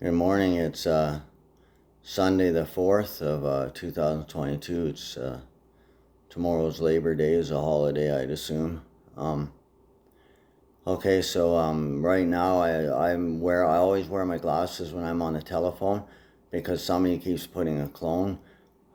Good morning. It's Sunday the 4th of 2022. It's tomorrow's Labor Day is a holiday, I'd assume. Okay, so right now I always wear my glasses when I'm on the telephone because somebody keeps putting a clone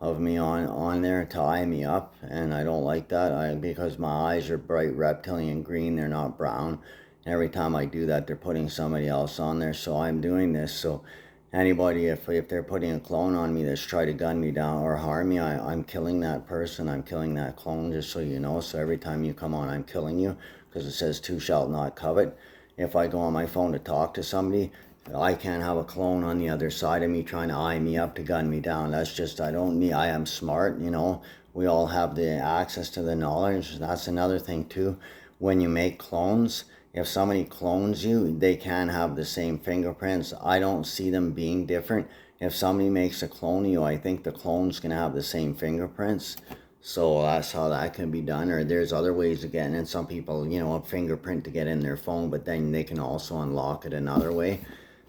of me on there to eye me up, and I don't like that. Because my eyes are bright reptilian green, they're not brown. Every time I do that, they're putting somebody else on there. So I'm doing this. So anybody, if they're putting a clone on me that's trying to gun me down or harm me, I'm killing that person. I'm killing that clone, just so you know. So every time you come on, I'm killing you, because it says "Two shalt not covet." If I go on my phone to talk to somebody, I can't have a clone on the other side of me trying to eye me up to gun me down. That's just, I don't need, I am smart, you know. We all have the access to the knowledge. That's another thing too. When you make clones, if somebody clones you, they can have the same fingerprints. I don't see them being different. If somebody makes a clone of you, I think the clone's going to have the same fingerprints. So that's how that can be done. Or there's other ways of getting in. Some people, a fingerprint to get in their phone, but then they can also unlock it another way.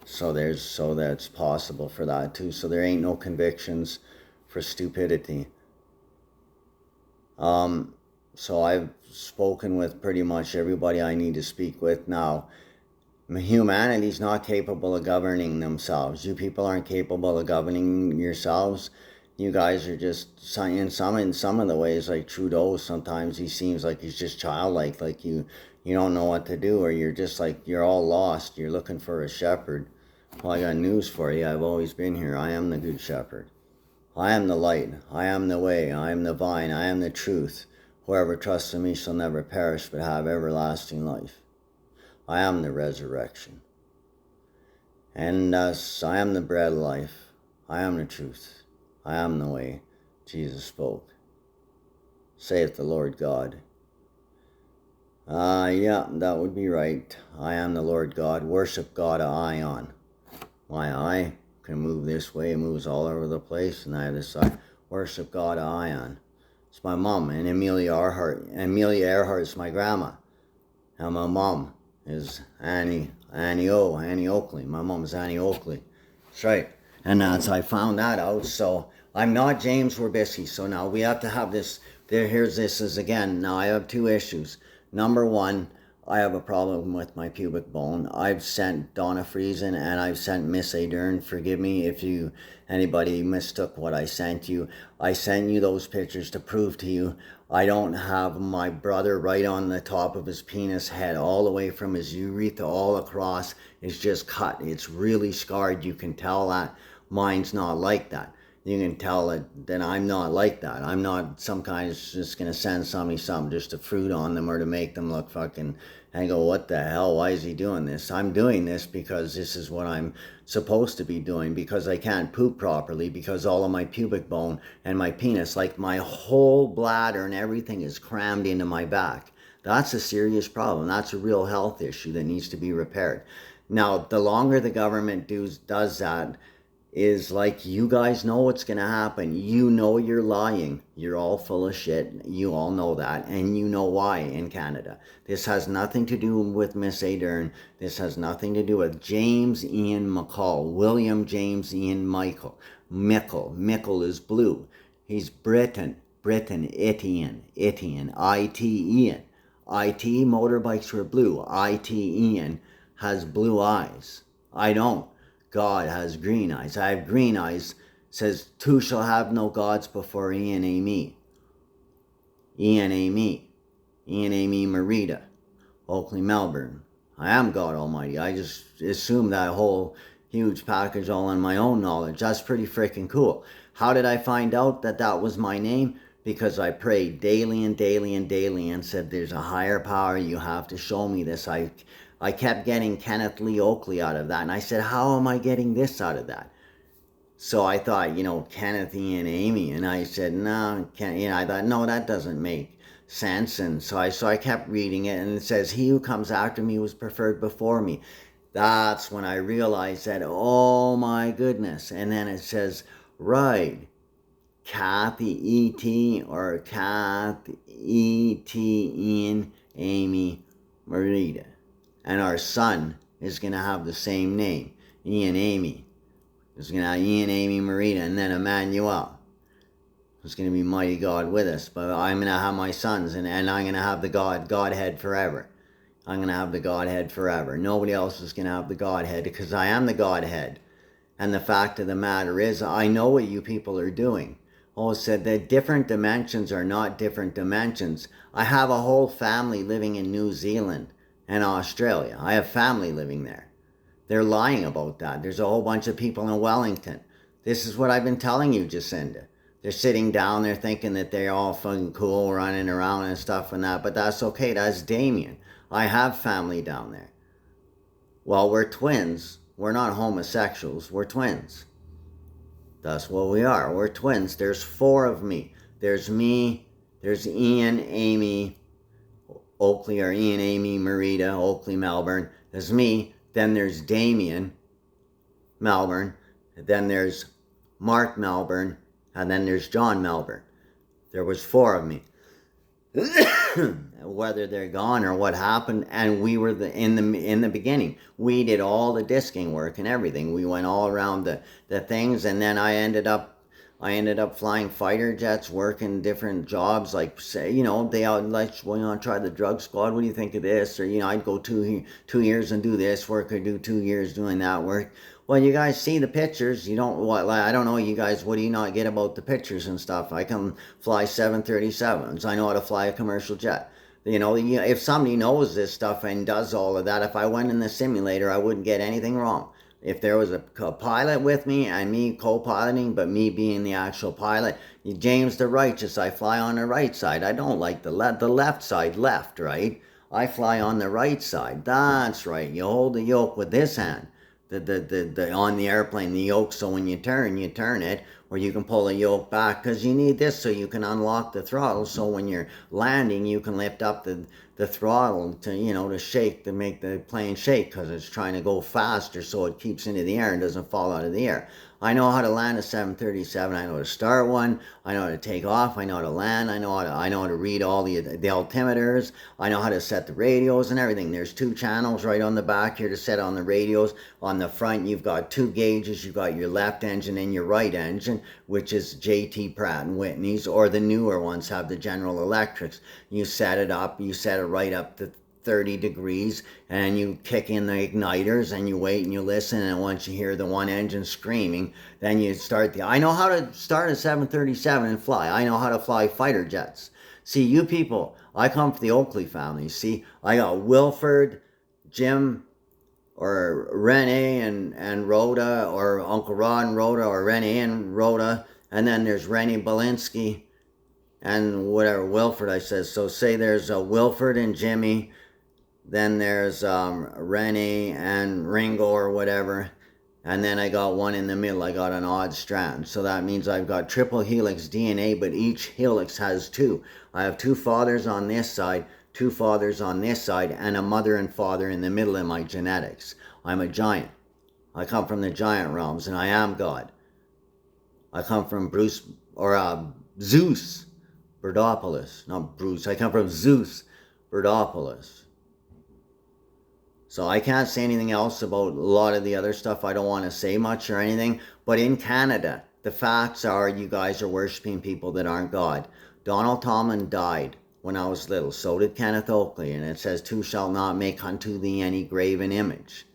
So that's possible for that too. So there ain't no convictions for stupidity. So I've spoken with pretty much everybody I need to speak with now. Humanity's not capable of governing themselves. You people aren't capable of governing yourselves. You guys are just, in some of the ways, like Trudeau, sometimes he seems like he's just childlike, like you don't know what to do, or you're just like, you're all lost. You're looking for a shepherd. Well, I got news for you. I've always been here. I am the good shepherd. I am the light. I am the way. I am the vine. I am the truth. Whoever trusts in me shall never perish, but have everlasting life. I am the resurrection. And thus, I am the bread of life. I am the truth. I am the way. Jesus spoke. Saith the Lord God. Yeah, that would be right. I am the Lord God. Worship God Ion. My eye can move this way. It moves all over the place. And I have this side. Worship God Ion. It's my mom, and Amelia Earhart. Amelia Earhart is my grandma. And my mom is Annie Oakley. My mom is Annie Oakley. That's right. And that's, I found that out. So I'm not James Werbisky. So now we have to have this. Here's this is again. Now I have two issues. Number one, I have a problem with my pubic bone. I've sent Donna Friesen and I've sent Miss Adern. Forgive me if anybody mistook what I sent you. I sent you those pictures to prove to you I don't have my brother right on the top of his penis head, all the way from his urethra all across. It's just cut. It's really scarred. You can tell that mine's not like that. You can tell that I'm not like that. I'm not some kind of just going to send somebody something just to fruit on them or to make them look fucking, and go, what the hell? Why is he doing this? I'm doing this because this is what I'm supposed to be doing, because I can't poop properly, because all of my pubic bone and my penis, like my whole bladder and everything, is crammed into my back. That's a serious problem. That's a real health issue that needs to be repaired. Now, the longer the government does that, is like, you guys know what's going to happen. You know you're lying. You're all full of shit. You all know that. And you know why in Canada. This has nothing to do with Miss Adern. This has nothing to do with James Ian McCall. William James Ian Michael. Mickle is blue. He's Britain. Etienne. I-T Ian. I-T motorbikes were blue. I-T Ian has blue eyes. I don't. God has green eyes. I have green eyes. Says, two shall have no gods before Ian A. me. Morita. Oakley, Melbourne. I am Godalmighty. I just assumed that whole huge package all on my own knowledge. That's pretty freaking cool. How did I find out that that was my name? Because I prayed daily and said, there's a higher power. You have to show me this. I kept getting Kenneth Lee Oakley out of that. And I said, how am I getting this out of that? So I thought, Kenneth Ian Amy. And I said, no, I thought, no, that doesn't make sense. And so I kept reading it. And it says, he who comes after me was preferred before me. That's when I realized that, oh my goodness. And then it says, right, Kathy E.T. or Kathy E.T. Ian Amy Morita. And our son is going to have the same name, Ian Amy. There's going to have Ian, Amy, Morita, and then Emmanuel. There's going to be mighty God with us. But I'm going to have my sons, and I'm going to have the Godhead forever. I'm going to have the Godhead forever. Nobody else is going to have the Godhead, because I am the Godhead. And the fact of the matter is, I know what you people are doing. Oh, said that different dimensions are not different dimensions. I have a whole family living in New Zealand and Australia. I have family living there. They're lying about that. There's a whole bunch of people in Wellington. This is what I've been telling you, Jacinda. They're sitting down there thinking that they're all fucking cool, running around and stuff and that, but that's okay. That's Damien. I have family down there. Well, we're twins. We're not homosexuals. We're twins. That's what we are. We're twins. There's 4 of me. There's me. There's Ian, Amy, Oakley, or Ian, Amy, Morita, Oakley, Melbourne. There's me. Then there's Damien, Melbourne. Then there's Mark, Melbourne. And then there's John, Melbourne. There was 4 of me. Whether they're gone or what happened, and we were in the beginning. We did all the disking work and everything. We went all around the things, and then I ended up flying fighter jets, working different jobs. Like, say, they out like, try the drug squad. What do you think of this? Or I'd go 2 years and do this work, or do 2 years doing that work. Well, you guys see the pictures. You don't what? I don't know, you guys. What do you not get about the pictures and stuff? I can fly 737s. I know how to fly a commercial jet. If somebody knows this stuff and does all of that, if I went in the simulator, I wouldn't get anything wrong. If there was a pilot with me and me co-piloting, but me being the actual pilot, James the Righteous, I fly on the right side. I don't like the left side, left, right? I fly on the right side. That's right. You hold the yoke with this hand. On the airplane, the yoke, so when you turn it, or you can pull the yoke back, because you need this so you can unlock the throttle, so when you're landing, you can lift up the throttle to shake, to make the plane shake, because it's trying to go faster, so it keeps into the air and doesn't fall out of the air. I know how to land a 737. I know how to start one. I know how to take off. I know how to land. I know how to read all the altimeters. I know how to set the radios and everything. There's 2 channels right on the back here to set on the radios. On the front, you've got 2 gauges. You've got your left engine and your right engine, which is JT Pratt and Whitney's, or the newer ones have the General Electrics. You set it up. You set it right up to 30 degrees, and you kick in the igniters, and you wait and you listen, and once you hear the one engine screaming, then you start I know how to start a 737 and fly. I know how to fly fighter jets. See, you people, I come from the Oakley family. See, I got Wilford, Jim, or Renee and Rhoda, or Uncle Rod and Rhoda, or Renee and Rhoda, and then there's Rennie Belinsky, and whatever, Wilford, I says. So say there's Wilford and Jimmy, then there's Rennie and Ringo or whatever, and then I got one in the middle. I got an odd strand, so that means I've got triple helix DNA, but each helix has 2. I have 2 fathers on this side, 2 fathers on this side, and a mother and father in the middle of my genetics. I'm a giant. I come from the giant realms, and I am God. I come from Zeus Berdopoulos, not Bruce. I come from Zeus Berdopoulos. So I can't say anything else about a lot of the other stuff. I don't want to say much or anything. But in Canada, the facts are you guys are worshiping people that aren't God. Donald Tomlin died when I was little. So did Kenneth Oakley. And it says, 2 shall not make unto thee any graven image.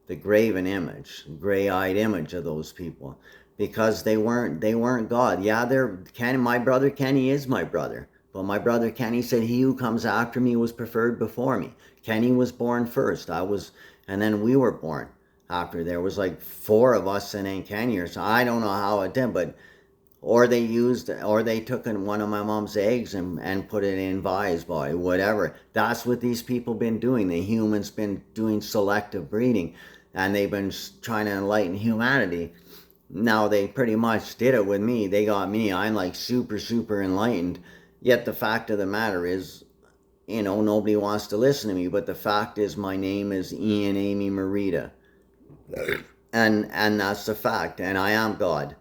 The graven image, gray-eyed image of those people. Because they weren't God. Yeah, my brother Kenny is my brother. But my brother Kenny said, he who comes after me was preferred before me. Kenny was born first. And then we were born after. There was like 4 of us and then Kenny, or so. I don't know how it did, but or they took in one of my mom's eggs and put it in Vi's body, whatever. That's what these people been doing. The humans been doing selective breeding, and they've been trying to enlighten humanity. Now they pretty much did it with me. They got me. I'm like super, super enlightened. Yet the fact of the matter is, nobody wants to listen to me. But the fact is, my name is Ian Amy Morita. And that's the fact. And I am God.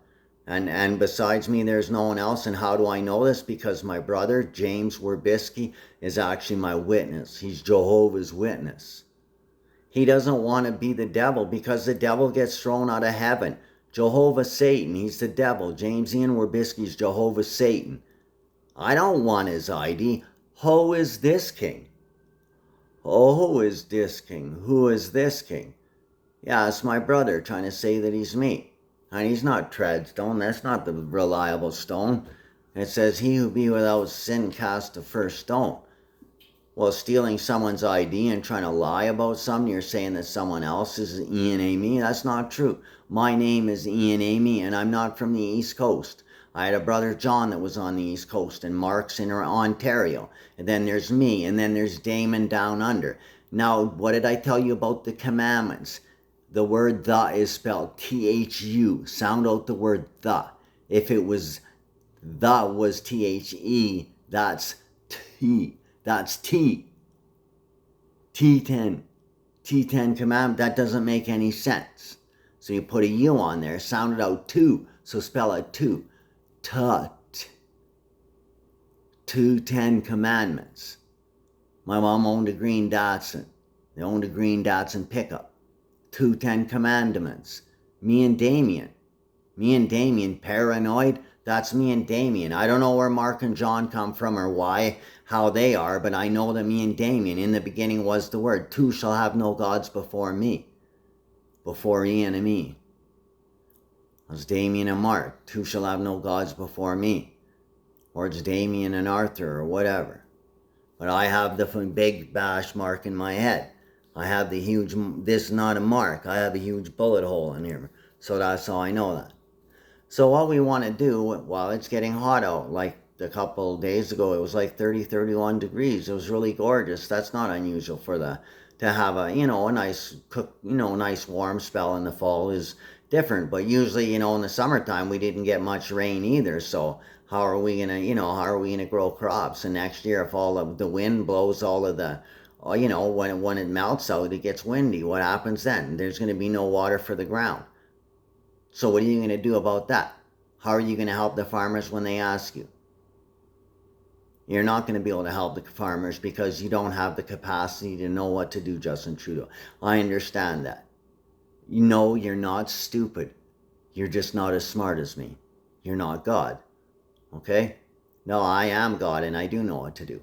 And besides me, there's no one else. And how do I know this? Because my brother, James Werbisky, is actually my witness. He's Jehovah's Witness. He doesn't want to be the devil, because the devil gets thrown out of heaven. Jehovah Satan, he's the devil. James Ian Wierbicki's Jehovah Satan. I don't want his ID. Who is this king? Oh, who is this king? Who is this king? Yeah, it's my brother trying to say that he's me. And he's not Treadstone. That's not the reliable stone. It says, he who be without sin cast the first stone. Well, stealing someone's ID and trying to lie about something, you're saying that someone else is Ian Amy. That's not true. My name is Ian Amy, and I'm not from the East Coast. I had a brother John that was on the East Coast, and Mark's in Ontario. And then there's me, and then there's Damon down under. Now, what did I tell you about the commandments? The word the is spelled T-H-U. Sound out the word the. If it was the was T-H-E, that's T. That's T. T10. T10 commandment. That doesn't make any sense. So you put a U on there. Sound it out two. So spell it two. Tut. 210 commandments. My mom owned a green Datsun. They owned a green Datsun pickup. 210 commandments. Me and Damien. Paranoid. That's me and Damien. I don't know where Mark and John come from or why, how they are, but I know that me and Damien, in the beginning was the word. Two shall have no gods before me. Before Ian and me. It's Damien and Mark. Two shall have no gods before me. Or it's Damien and Arthur or whatever. But I have the big bash mark in my head. I have the huge, this is not a mark. I have a huge bullet hole in here. So that's how I know that. So what we want to do, while it's getting hot out, like a couple of days ago, it was like 30, 31 degrees. It was really gorgeous. That's not unusual for to have a, a nice nice warm spell in the fall is different. But usually, in the summertime, we didn't get much rain either. So how are we going to, grow crops? And next year, if all of the wind blows all of the, when it melts out, it gets windy. What happens then? There's going to be no water for the ground. So what are you going to do about that? How are you going to help the farmers when they ask you? You're not going to be able to help the farmers because you don't have the capacity to know what to do, Justin Trudeau. I understand that. You're not stupid. You're just not as smart as me. You're not God. Okay? No, I am God and I do know what to do.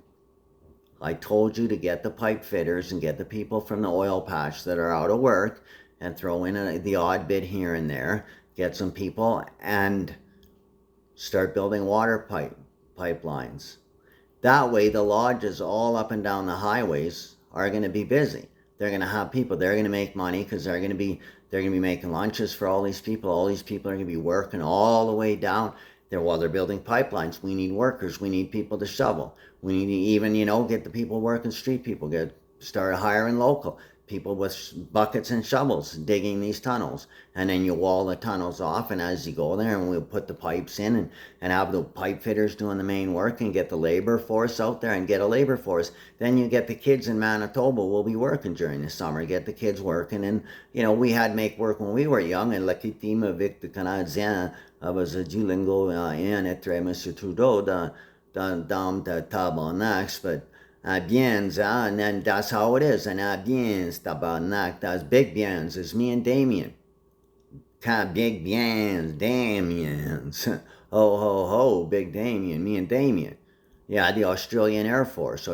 I told you to get the pipe fitters and get the people from the oil patch that are out of work and throw in the odd bit here and there, get some people, and start building water pipelines. That way, the lodges all up and down the highways are going to be busy. They're going to have people. They're going to make money because they're going to be making lunches for all these people. All these people are going to be working all the way down. They're building pipelines. We need workers. We need people to shovel. We need to even, get the people working, street people. Start hiring local people with buckets and shovels digging these tunnels, and then you wall the tunnels off, and as you go there, and we'll put the pipes in and have the pipe fitters doing the main work and get the labor force out there and get a labor force. Then you get the kids in Manitoba will be working during the summer, get the kids working. And we had make work when we were young, and legitim avec le Canadien was a dulingo in etre Monsieur Trudeau dans the tabernacle, but biens, and then that's how it is. And biens, tabernacle, that's big biens. It's me and Damien. Big biens, Damiens. Ho, ho, ho, big Damien, me and Damien. Yeah, the Australian Air Force,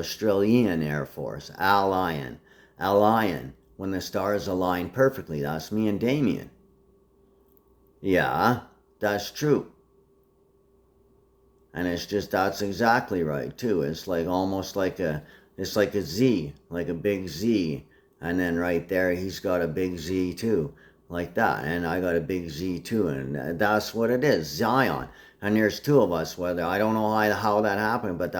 Allian. When the stars align perfectly, that's me and Damien. Yeah, that's true. And that's exactly right too. It's like almost like it's like a Z, like a big Z. And then right there, he's got a big Z too, like that. And I got a big Z too. And that's what it is, Zion. And there's two of us, I don't know how that happened, but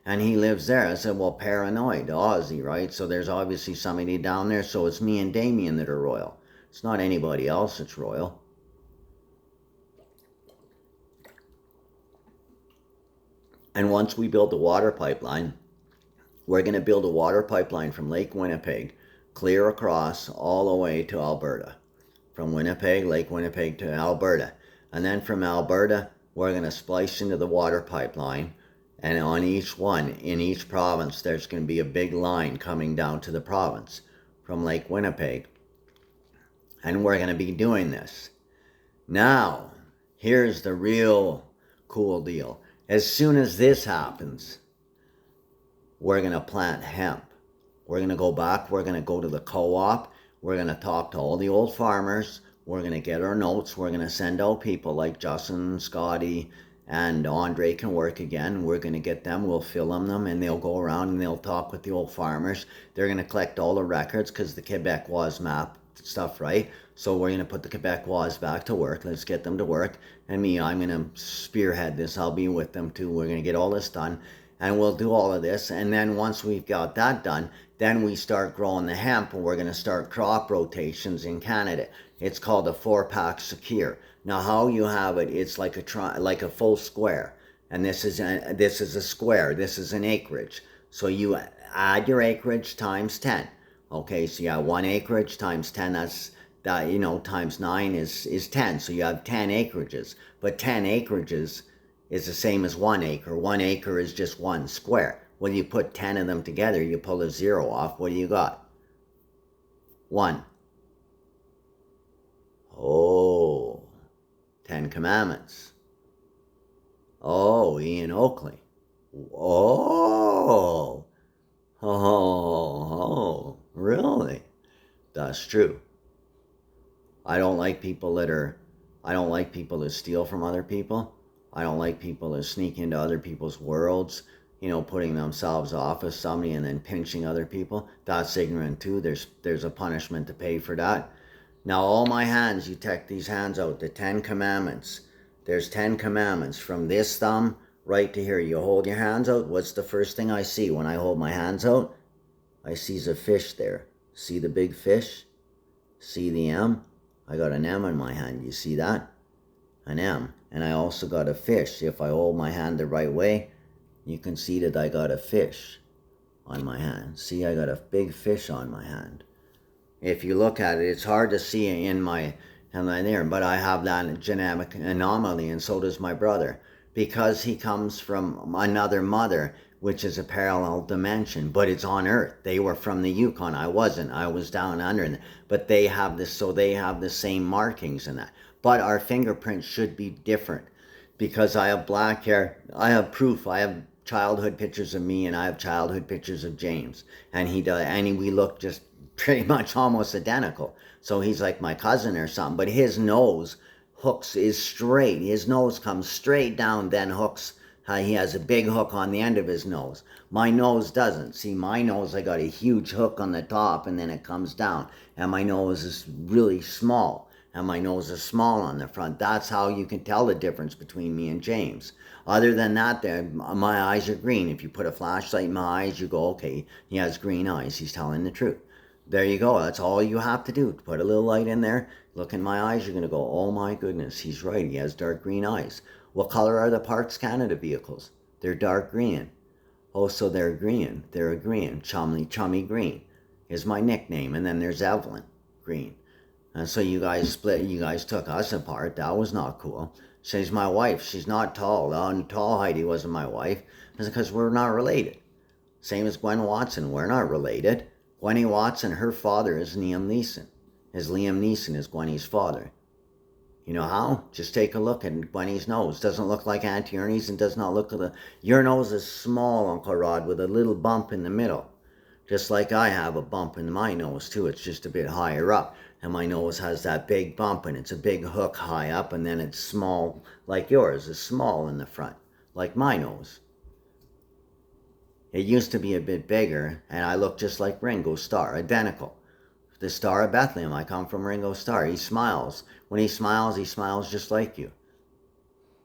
and he lives there. I said, well, paranoid, Aussie, right? So there's obviously somebody down there. So it's me and Damien that are royal. It's not anybody else that's royal. And once we build the water pipeline, we're going to build a water pipeline from Lake Winnipeg, clear across all the way to Alberta. From Lake Winnipeg to Alberta. And then from Alberta, we're going to splice into the water pipeline. And on in each province, there's going to be a big line coming down to the province from Lake Winnipeg. And we're going to be doing this. Now, here's the real cool deal. As soon as this happens, we're going to plant hemp. We're going to go back. We're going to go to the co-op. We're going to talk to all the old farmers. We're going to get our notes. We're going to send out people like Justin, Scotty, and Andre can work again. We're going to get them. We'll film them, and they'll go around and they'll talk with the old farmers. They're going to collect all the records because the Quebecois map stuff, right? So we're going to put the Quebecois back to work. Let's get them to work. And me, I'm going to spearhead this. I'll be with them too. We're going to get all this done. And we'll do all of this. And then once we've got that done, then we start growing the hemp, and we're going to start crop rotations in Canada. It's called a 4-pack secure. Now, how you have it, it's like a full square. And this is a square. This is an acreage. So you add your acreage times 10. Okay, so you have 1 acreage times 10, times 9 is 10. So you have 10 acreages. But 10 acreages is the same as 1 acre. 1 acre is just 1 square. When you put 10 of them together, you pull a 0 off. What do you got? 1. Oh, 10 Commandments. Oh, Ian Oakley. Oh, really? That's true. I don't like people that steal from other people. I don't like people that sneak into other people's worlds, putting themselves off as somebody and then pinching other people. That's ignorant too. There's a punishment to pay for that. Now all my hands, you take these hands out, the 10 Commandments. There's 10 Commandments from this thumb right to here. You hold your hands out. What's the first thing I see when I hold my hands out? I sees a fish there. See the big fish? See the M? I got an M in my hand. You see that? An M. And I also got a fish. If I hold my hand the right way, you can see that I got a fish on my hand. See, I got a big fish on my hand. If you look at it, it's hard to see in my hand there, but I have that genetic anomaly, and so does my brother, because he comes from another mother, which is a parallel dimension, but it's on Earth. They were from the Yukon. I wasn't. I was down under, but they have this, so they have the same markings in that. But our fingerprints should be different, because I have black hair. I have proof. I have childhood pictures of me, and I have childhood pictures of James, and he does, and we look just pretty much almost identical. So he's like my cousin or something, but his nose is straight. His nose comes straight down, then hooks. He has a big hook on the end of his nose. My nose doesn't. See, my nose, I got a huge hook on the top, and then it comes down. And my nose is really small, and my nose is small on the front. That's how you can tell the difference between me and James. Other than that, my eyes are green. If you put a flashlight in my eyes, you go, okay, he has green eyes. He's telling the truth. There you go. That's all you have to do. Put a little light in there. Look in my eyes. You're going to go, oh my goodness, he's right. He has dark green eyes. What color are the Parks Canada vehicles? They're dark green. Oh, so they're green. They're a green. Chummy Green is my nickname. And then there's Evelyn Green. And so you guys split. You guys took us apart. That was not cool. She's my wife. She's not tall. Tall Heidi wasn't my wife. It's because we're not related. Same as Gwen Watson. We're not related. Gwenny Watson, her father is Liam Neeson. Liam Neeson is Gwenny's father. You know how? Just take a look at Gwenny's nose. Doesn't look like Auntie Ernie's, and does not look at your nose is small, Uncle Rod, with a little bump in the middle. Just like I have a bump in my nose too. It's just a bit higher up. And my nose has that big bump, and it's a big hook high up, and then it's small like yours. It's small in the front, like my nose. It used to be a bit bigger, and I look just like Ringo Starr, identical. The Star of Bethlehem, I come from Ringo Starr. He smiles. When he smiles just like you.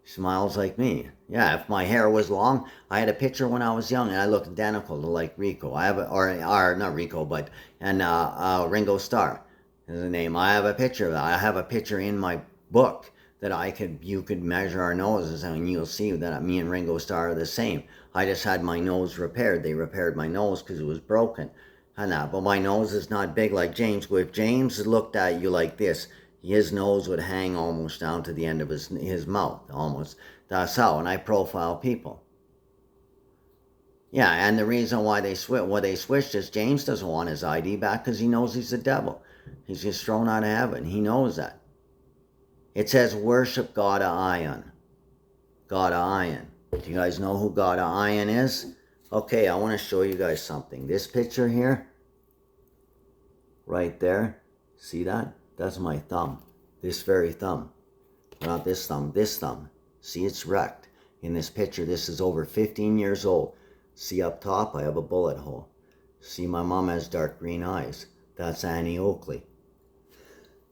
He smiles like me. Yeah, if my hair was long, I had a picture when I was young, and I looked identical to like Rico. I have not Rico, but Ringo Starr is the name. I have a picture. I have a picture in my book that you could measure our noses, and you'll see that me and Ringo Starr are the same. I just had my nose repaired. They repaired my nose because it was broken. And that, but my nose is not big like James. If James looked at you like this, his nose would hang almost down to the end of his mouth, almost. That's how, and I profile people. Yeah, and the reason why they switched is James doesn't want his ID back because he knows he's the devil. He's just thrown out of heaven. He knows that. It says worship God of Iron. God of Iron. Do you guys know who God of Iron is? Okay, I want to show you guys something. This picture here, right there, see that? That's my thumb. This very thumb. Not this thumb, this thumb. See, it's wrecked. In this picture, this is over 15 years old. See up top, I have a bullet hole. See, my mom has dark green eyes. That's Annie Oakley.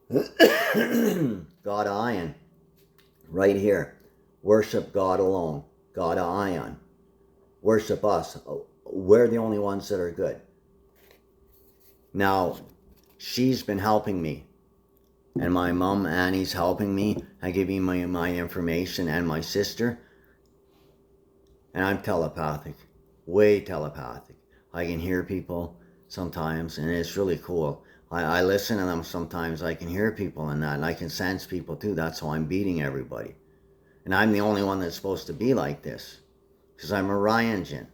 God of Iron. Right here. Worship God alone. God of Iron. Worship us. We're the only ones that are good. Now, she's been helping me. And my mom, Annie's helping me. I give you my information, and my sister. And I'm telepathic. Way telepathic. I can hear people sometimes, and it's really cool. I listen to them sometimes. I can hear people and that, and I can sense people too. That's how I'm beating everybody. And I'm the only one that's supposed to be like this, because I'm a Ryanjan.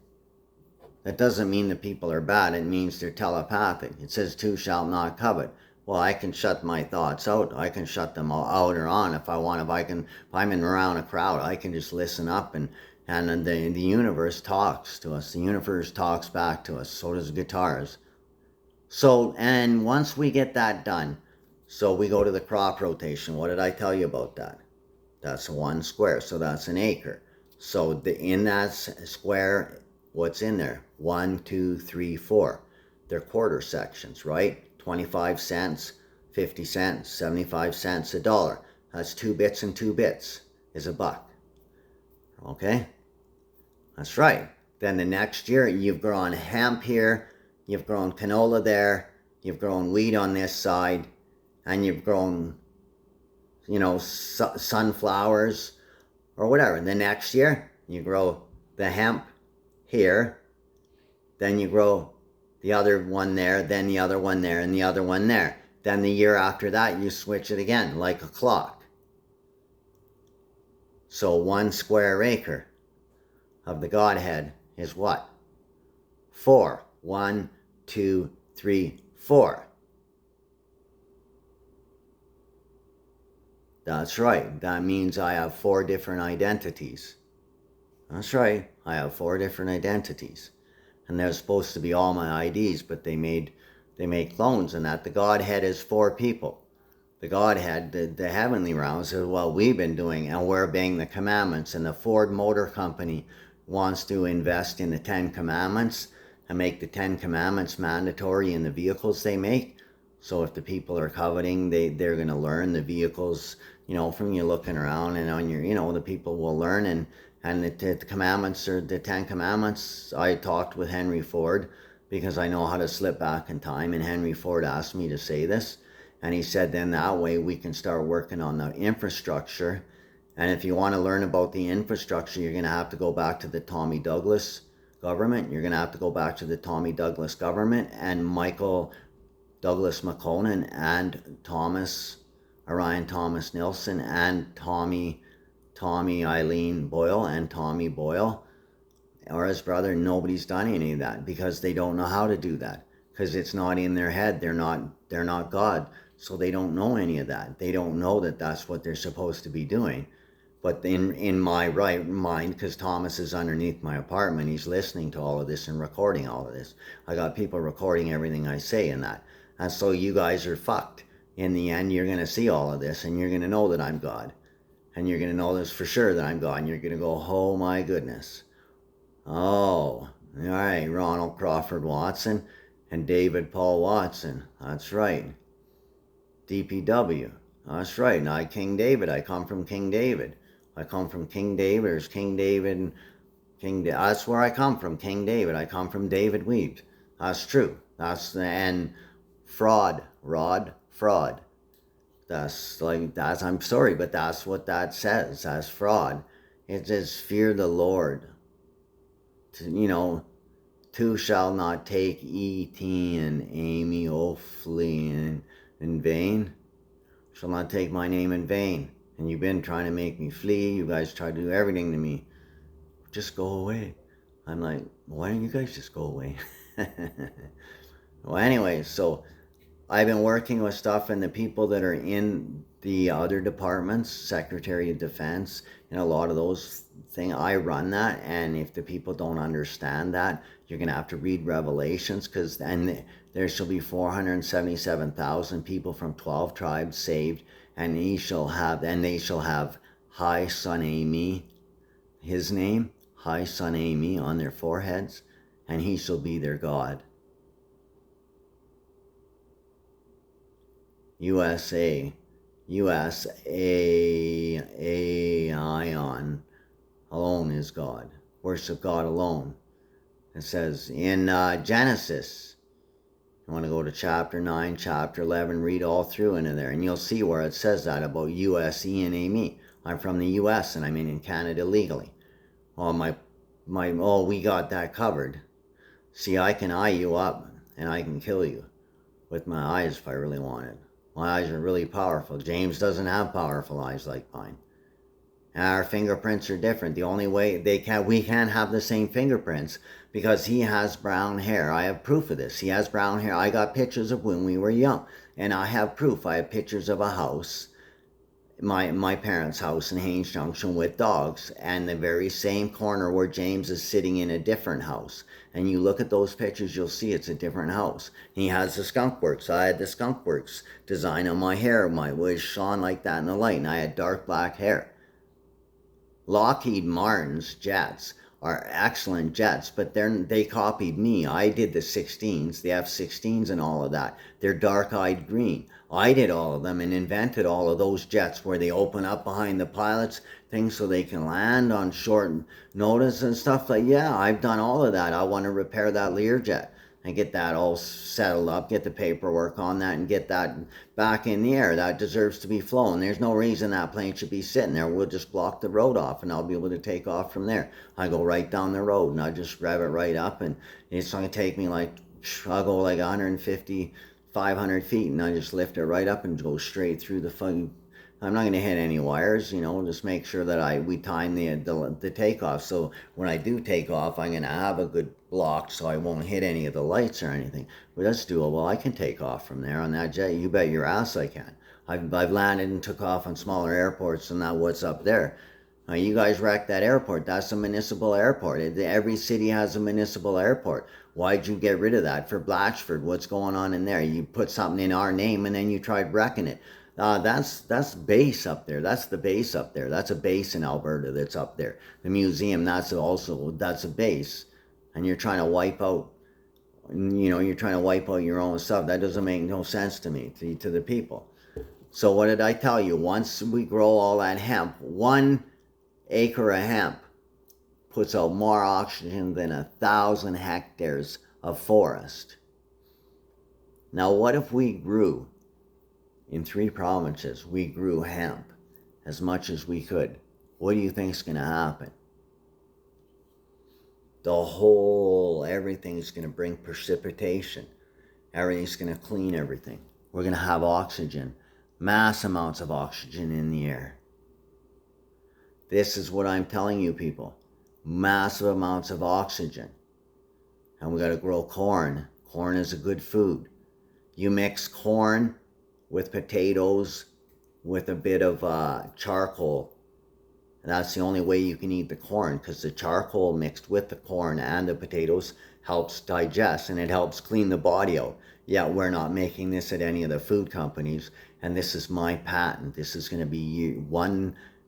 That doesn't mean the people are bad. It means they're telepathic. It says two shall not covet. Well, I can shut my thoughts out. I can shut them out or on if I want. If I'm in around a crowd, I can just listen up, and the universe talks to us. The universe talks back to us. So does guitars. So, and once we get that done, so we go to the crop rotation. What did I tell you about that? That's 1 square, so that's an acre. So in that square, what's in there? 1, 2, 3, 4. They're quarter sections, right? 25 cents, 50 cents, 75 cents, $1. That's 2 bits, and 2 bits is $1. Okay? That's right. Then the next year, you've grown hemp here, you've grown canola there, you've grown wheat on this side, and you've grown, sunflowers or whatever. The next year, you grow the hemp here, then you grow the other one there, then the other one there, and the other one there. Then the year after that, you switch it again, like a clock. So 1 square acre of the Godhead is what? 4. 1, 2, 3, 4. That's right. That means I have 4 different identities. That's right. I have 4 different identities. And they're supposed to be all my IDs, but they made clones, and that the Godhead is 4 people. The Godhead, the heavenly realms, is what we've been doing, and we're obeying the commandments. And the Ford Motor Company wants to invest in the 10 commandments and make the 10 commandments mandatory in the vehicles they make. So if the people are coveting, they're going to learn the vehicles, from you looking around, and on your, the people will learn. And the commandments are the 10 commandments. I talked with Henry Ford because I know how to slip back in time, and Henry Ford asked me to say this. And he said, then that way we can start working on the infrastructure. And if you want to learn about the infrastructure, you're going to have to go back to the Tommy Douglas government. You're going to have to go back to the Tommy Douglas government and Michael Douglas McConan and Orion Thomas Nilsson and Tommy Eileen Boyle and Tommy Boyle or his brother. Nobody's done any of that because they don't know how to do that, because it's not in their head. They're not God, so they don't know any of that. They don't know that that's what they're supposed to be doing. But in my right mind, because Thomas is underneath my apartment, he's listening to all of this and recording all of this. I got people recording everything I say in that. And so you guys are fucked. In the end, you're going to see all of this, and you're going to know that I'm God. And you're going to know this for sure that I'm God. And you're going to go, oh my goodness. Oh, all right, Ronald Crawford Watson and David Paul Watson. That's right. DPW. That's right. And I, King David. I come from King David. I come from King David. There's King David. That's where I come from, King David. I come from David Weaves. That's true. And fraud. I'm sorry, but that's what that says. That's fraud. It says, fear the Lord. Two shall not take E.T. and Amy Oakley in vain. Shall not take my name in vain. And you've been trying to make me flee. You guys try to do everything to me. Just go away. I'm like, why don't you guys just go away? Well, anyway, so I've been working with stuff, and the people that are in the other departments, Secretary of Defense, and a lot of those things, I run that. And if the people don't understand that, you're going to have to read Revelations, because then there shall be 477,000 people from 12 tribes saved, and they shall have High Son Amy, his name, High Son Amy, on their foreheads, and he shall be their God. USA Ion alone is God. Worship God alone. It says in Genesis, you want to go to chapter 9, chapter 11, read all through into there, and you'll see where it says that about USE and me. I'm from the US and I'm in Canada legally. Well, we got that covered. See, I can eye you up and I can kill you with my eyes if I really wanted. My eyes are really powerful. James doesn't have powerful eyes like mine. And our fingerprints are different. The only way we can't have the same fingerprints because he has brown hair. I have proof of this. He has brown hair. I got pictures of when we were young, and I have proof. I have pictures of a house, my parents' house in Haines Junction with dogs, and the very same corner where James is sitting in a different house. And you look at those pictures, you'll see it's a different house. He has the Skunk Works. I had the Skunk Works design on my hair. Was shone like that in the light, and I had dark black hair. Lockheed Martin's jets are excellent jets, but they copied me. I did the 16s, the F-16s and all of that. They're dark-eyed green. I did all of them and invented all of those jets where they open up behind the pilots, things so they can land on short notice and stuff like, yeah, I've done all of that. I want to repair that Learjet and get that all settled up, get the paperwork on that, and get that back in the air. That deserves to be flown. There's no reason that plane should be sitting there. We'll just block the road off, and I'll be able to take off from there. I go right down the road, and I just rev it right up, and it's going to take me I'll go like 150, 500 feet, and I just lift it right up and go straight through the fucking... I'm not going to hit any wires, just make sure that we time the takeoff. So when I do take off, I'm going to have a good block so I won't hit any of the lights or anything. But that's doable. I can take off from there on that jet. You bet your ass I can. I've landed and took off on smaller airports than that what's up there. Now, you guys wrecked that airport. That's a municipal airport. Every city has a municipal airport. Why'd you get rid of that for Blatchford? What's going on in there? You put something in our name and then you tried wrecking it. That's base up there. That's the base up there. That's a base in Alberta that's up there. The museum, that's a base. And you're trying to wipe out, your own stuff. That doesn't make no sense to me, to the people. So what did I tell you? Once we grow all that hemp, 1 acre of hemp puts out more oxygen than 1,000 hectares of forest. Now what if we grew, in 3 provinces, we grew hemp as much as we could? What do you think's going to happen? Everything's going to bring precipitation. Everything's going to clean everything. We're going to have oxygen, mass amounts of oxygen in the air. This is what I'm telling you, people. Massive amounts of oxygen. And we got to grow corn. Corn is a good food. You mix corn with potatoes, with a bit of charcoal. And that's the only way you can eat the corn, because the charcoal mixed with the corn and the potatoes helps digest, and it helps clean the body out. Yeah, we're not making this at any of the food companies, and this is my patent. This is going to be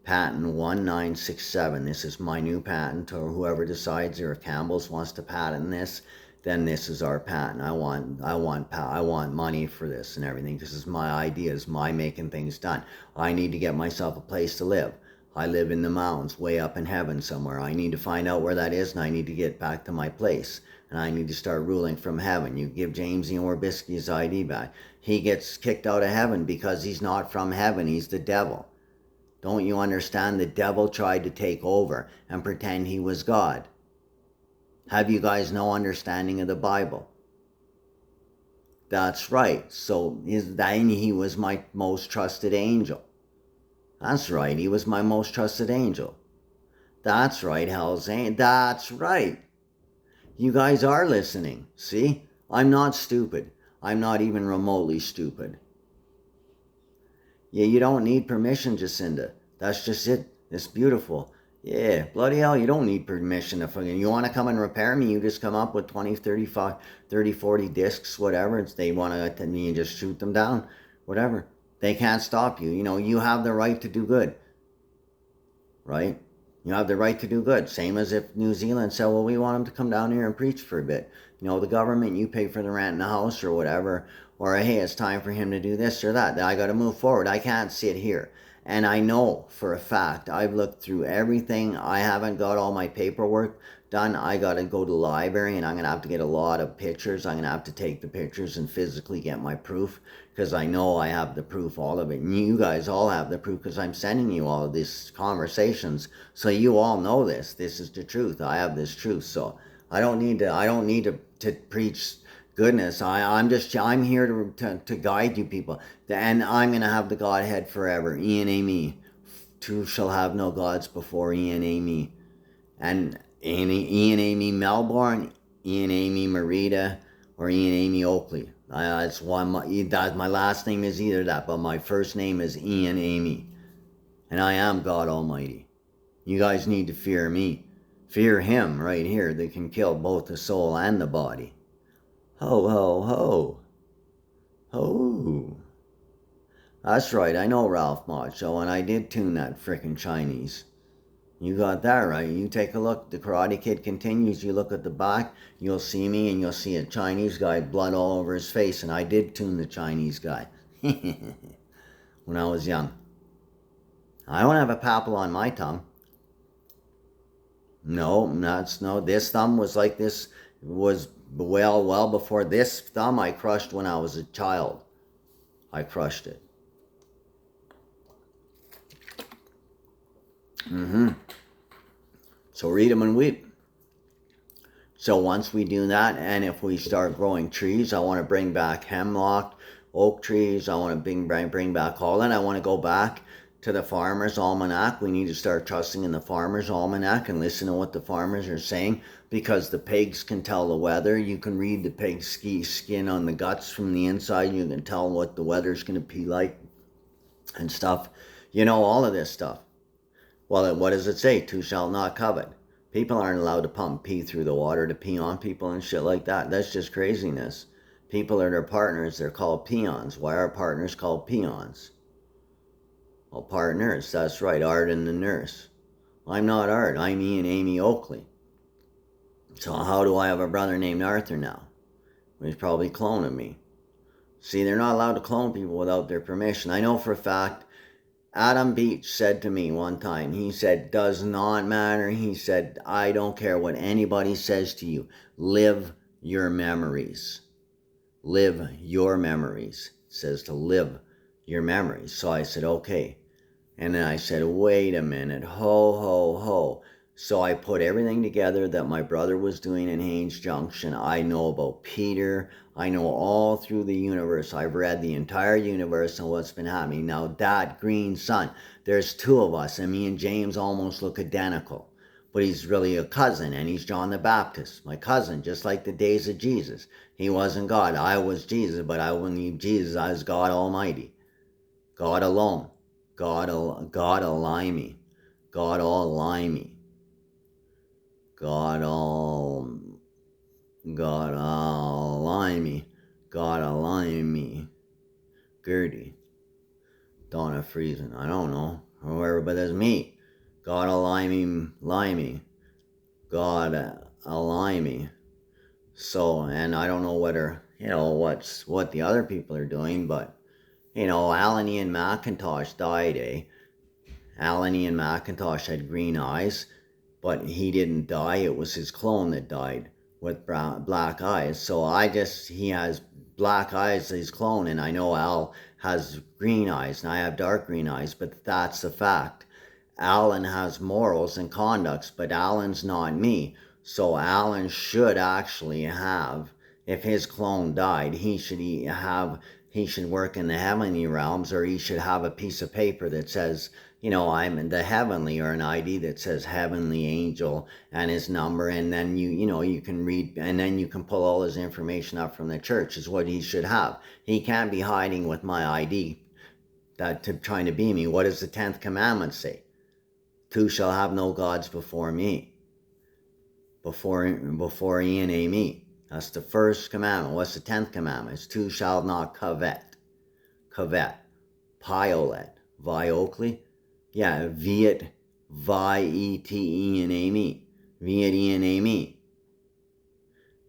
patent 1967. This is my new patent, or whoever decides, or if Campbell's wants to patent this, then this is our patent. I want money for this and everything. This is my ideas, my making things done. I need to get myself a place to live. I live in the mountains, way up in heaven somewhere. I need to find out where that is, and I need to get back to my place. And I need to start ruling from heaven. You give James the Orbisky his ID back. He gets kicked out of heaven because he's not from heaven. He's the devil. Don't you understand? The devil tried to take over and pretend he was God. Have you guys no understanding of the Bible? That's right. So then he was my most trusted angel. That's right. He was my most trusted angel. That's right, Hell's Angel. That's right. You guys are listening. See? I'm not stupid. I'm not even remotely stupid. Yeah, you don't need permission, Jacinda. That's just it. It's beautiful. Yeah, bloody hell, you don't need permission to fucking... You want to come and repair me, you just come up with 20, 35, 30, 40 discs, whatever. It's they want to attend me and just shoot them down. Whatever. They can't stop you. You know, you have the right to do good. Right? You have the right to do good. Same as if New Zealand said, well, we want them to come down here and preach for a bit. You know, the government, you pay for the rent in the house or whatever. Or, hey, it's time for him to do this or that. I got to move forward. I can't sit here. And I know for a fact, I've looked through everything. I haven't got all my paperwork done. I got to go to the library and I'm going to have to get a lot of pictures. I'm going to have to take the pictures and physically get my proof because I know I have the proof, all of it. And you guys all have the proof because I'm sending you all of these conversations. So you all know this. This is the truth. I have this truth. So I don't need to preach goodness. I'm here to guide you people. And I'm going to have the Godhead forever. Ian Amy. Two shall have no gods before Ian Amy. And Ian Amy Melbourne, Ian Amy Morita, or Ian Amy Oakley. That's one. My last name is either that, but my first name is Ian Amy. And I am God Almighty. You guys need to fear me. Fear him right here that can kill both the soul and the body. Ho, ho, ho. Ho. That's right, I know Ralph Macho, and I did tune that frickin' Chinese. You got that right. You take a look. The Karate Kid continues. You look at the back, you'll see me, and you'll see a Chinese guy, blood all over his face, and I did tune the Chinese guy. When I was young. I don't have a papal on my tongue. No, this thumb was like this, was well before this thumb I crushed when I was a child. I crushed it. So read them and weep. So once we do that, and if we start growing trees, I want to bring back hemlock, oak trees. I want to bring back all that. I want to go back to the Farmer's Almanac. We need to start trusting in the Farmer's Almanac and listen to what the farmers are saying, because the pigs can tell the weather. You can read the pig's skin on the guts from the inside. You can tell what the weather's going to be like and stuff. You know, all of this stuff. Well, what does it say? Two shall not covet. People aren't allowed to pump pee through the water to pee on people and shit like that. That's just craziness. People are their partners. They're called peons. Why are partners called peons? Well, partners. That's right. Art and the nurse. I'm not Art. I'm Ian Amy Oakley. So how do I have a brother named Arthur now? He's probably cloning me. See, they're not allowed to clone people without their permission. I know for a fact, Adam Beach said to me one time, he said, does not matter. He said, I don't care what anybody says to you. Live your memories. Live your memories. It says to live your memories. So I said, okay. And then I said, wait a minute. Ho, ho, ho. So I put everything together that my brother was doing in Haines Junction. I know about Peter. I know all through the universe. I've read the entire universe and what's been happening. Now that green sun, there's two of us, and me and James almost look identical. But he's really a cousin, and he's John the Baptist, my cousin, just like the days of Jesus. He wasn't God. I was Jesus, but I wouldn't need Jesus. I was God Almighty. God alone. God Almighty. God Almighty. God Almighty. God Almighty. Gertie. Donna Friesen. I don't know. Whoever, but that's me. God Almighty. God Almighty. So, and I don't know whether, what the other people are doing, but, Alan Ian McIntosh died, eh? Alan Ian McIntosh had green eyes, but he didn't die. It was his clone that died with black eyes. So he has black eyes, his clone, and I know Al has green eyes, and I have dark green eyes, but that's a fact. Alan has morals and conducts, but Alan's not me. So Alan should actually have, if his clone died, he should have he should work in the heavenly realms, or he should have a piece of paper that says, you know, I'm in the heavenly, or an ID that says heavenly angel and his number, and then you know, you can read, and then you can pull all his information up from the church, is what he should have. He can't be hiding with my ID trying to be me. What does the 10th commandment say? Two shall have no gods before me. Before Ian A. me. That's the first commandment. What's the 10th commandment? It's two shall not covet. Covet. Piolet. Vi Oakley. Yeah, viet. Vi et Ian A. me. Viet Ian A. me.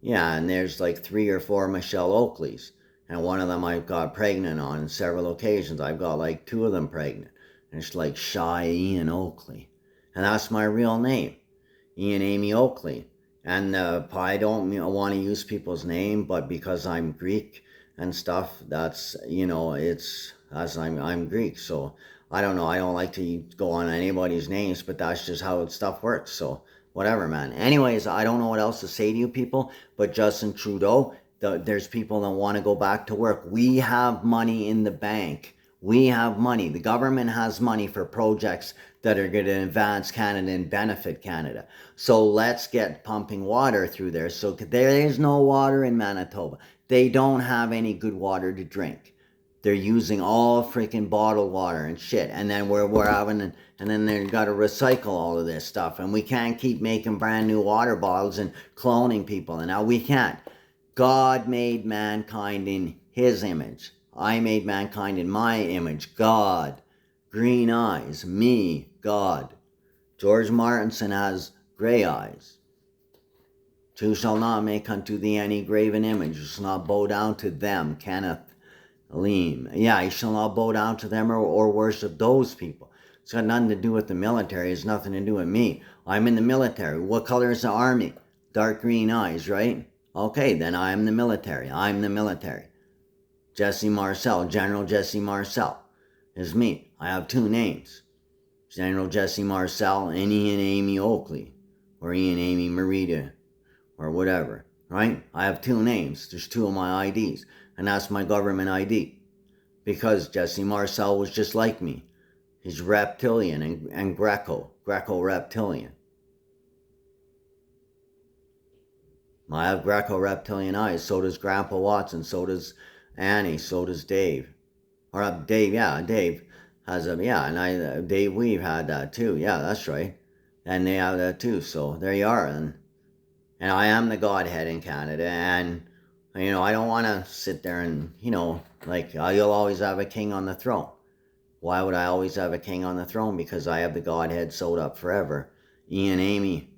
Yeah, and there's like 3 or 4 Michelle Oakleys. And one of them I've got pregnant on several occasions. I've got like 2 of them pregnant. And it's like Shy Ian Oakley. And that's my real name. Ian Amy Oakley. And I don't want to use people's name, but because I'm Greek and stuff, that's, you know, it's, as I'm Greek. So I don't know. I don't like to go on anybody's names, but that's just how stuff works. So whatever, man. Anyways, I don't know what else to say to you people, but Justin Trudeau, there's people that want to go back to work. We have money in the bank. We have money. The government has money for projects that are going to advance Canada and benefit Canada. So let's get pumping water through there. So there is no water in Manitoba. They don't have any good water to drink. They're using all freaking bottled water and shit. And then we're having, and then they've got to recycle all of this stuff. And we can't keep making brand new water bottles and cloning people. And now we can't. God made mankind in his image. I made mankind in my image. God. Green eyes. Me. God. George Martinson has gray eyes. Two shall not make unto thee any graven image. You shall not bow down to them. Kenneth Leam. Yeah, you shall not bow down to them or worship those people. It's got nothing to do with the military. It's nothing to do with me. I'm in the military. What color is the army? Dark green eyes, right? Okay, then I am the military. I'm the military. Jesse Marcel, General Jesse Marcel is me. I have 2 names. General Jesse Marcel and Ian Amy Oakley. Or Ian Amy Morita. Or whatever. Right? I have 2 names. There's 2 of my IDs. And that's my government ID. Because Jesse Marcel was just like me. He's reptilian and Greco-reptilian. I have Greco-reptilian eyes. So does Grandpa Watson. So does Annie. So does Dave. Or Dave, yeah, Dave has a, yeah, and Dave Weave had that too. Yeah, that's right. And they have that too. So there you are. And I am the Godhead in Canada. And, you know, I don't want to sit there and, you know, like, you'll always have a king on the throne. Why would I always have a king on the throne? Because I have the Godhead sewed up forever. Ian Amy,